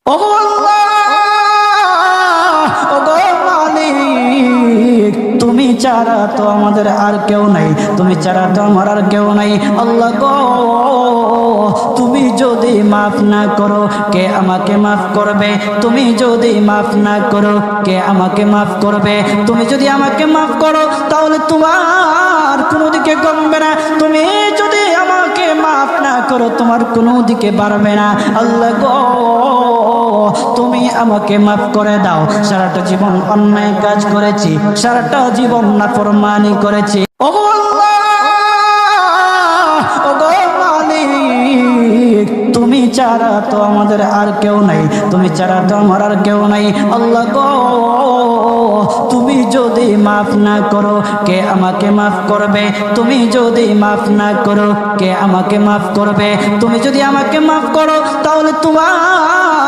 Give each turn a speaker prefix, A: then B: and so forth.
A: ওগো আল্লাহ, ওগো মালিক, তুমি ছাড়া তো আমাদের আর কেউ নাই, তুমি ছাড়া তো আমার আর কেউ নাই। আল্লাহ গো, তুমি যদি মাফ না করো কে আমাকে মাফ করবে? তুমি যদি মাফ না করো কে আমাকে মাফ করবে? তুমি যদি আমাকে মাফ করো তাহলে তোমার কোনো দিকে কমবে না, তুমি যদি আমাকে মাফ না করো তোমার কোনো দিকে বাড়বে না। আল্লাহ গো, তুমি আমাকে মাফ করে দাও। সারাটা জীবন অন্যায় কাজ করেছি, সারাটা জীবন নাফরমানি করেছি। ওগো আল্লাহ, ওগো মালিক, তুমি ছাড়া তো আমাদের আর কেউ নাই, তুমি ছাড়া তো আমার আর কেউ নাই। আল্লাহ গো, তুমি যদি মাফ না করো কে আমাকে মাফ করবে? তুমি যদি মাফ না করো কে আমাকে মাফ করবে? তুমি যদি আমাকে মাফ করো তাহলে তোমার